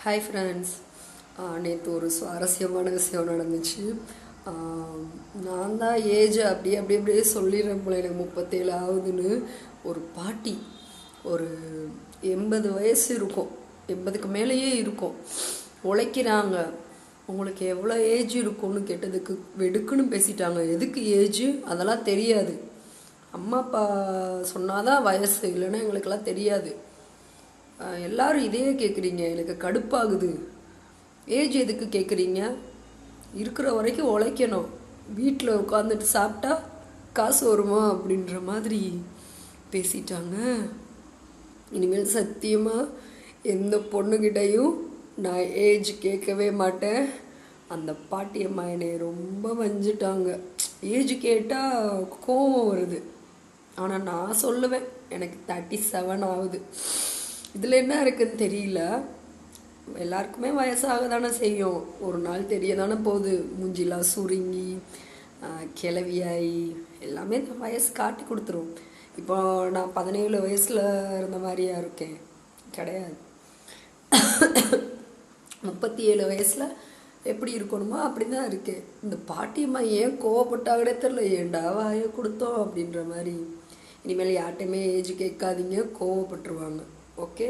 Hi friends. நேற்று ஒரு சுவாரஸ்யமான விஷயம் நடந்துச்சு. நான் தான் ஏஜ் அப்படியே சொல்லிடுறேன் போல, எனக்கு 37 ஆகுதுன்னு. ஒரு பாட்டி, ஒரு 80 வயசு இருக்கும், 80க்கு மேலேயே இருக்கும், உழைக்கிறாங்க. உங்களுக்கு எவ்வளோ ஏஜ் இருக்கும்னு கேட்டதுக்கு வெடுக்குன்னு பேசிட்டாங்க. எதுக்கு ஏஜ் அதெல்லாம் தெரியாது, அம்மா அப்பா சொன்னாதான் வயசு, இல்லைன்னா எங்களுக்கெல்லாம் தெரியாது. எல்லாரும் இதையே கேட்குறீங்க, எனக்கு கடுப்பாகுது. ஏஜ் எதுக்கு கேட்குறீங்க? இருக்கிற வரைக்கும் உழைக்கணும். வீட்டில் உட்காந்துட்டு சாப்பிட்டா காசு வருமா அப்படின்ற மாதிரி பேசிட்டாங்க. இனிமேல் சத்தியமாக எந்த பொண்ணுக்கிட்டையும் நான் ஏஜ் கேட்கவே மாட்டேன். அந்த பாட்டியம்மா என்னை ரொம்ப வஞ்சிட்டாங்க. ஏஜ் கேட்டால் கோபம் வருது. ஆனால் நான் சொல்லுவேன், எனக்கு 37 ஆகுது. இதில் என்ன இருக்குதுன்னு தெரியல. எல்லாருக்குமே வயசாக தானே செய்யும், ஒரு நாள் தெரிய தானே போகுது. மூஞ்சிலாம் சுருங்கி கிளவியாகி எல்லாமே வயசு காட்டி கொடுத்துரும். இப்போ நான் 17 வயசில் இருந்த மாதிரியா இருக்கேன்? கிடையாது. 37 வயசில் எப்படி இருக்கணுமோ அப்படி தான் இருக்கேன். இந்த பாட்டியம்மா ஏன் கோவப்பட்டாங்கன்னே தெரில. ஏண்டா வாயை கொடுத்தோம் அப்படின்ற மாதிரி. இனிமேல் யார்ட்டையுமே ஏஜ் கேட்காதீங்க, கோவப்பட்டுருவாங்க. ஓகே.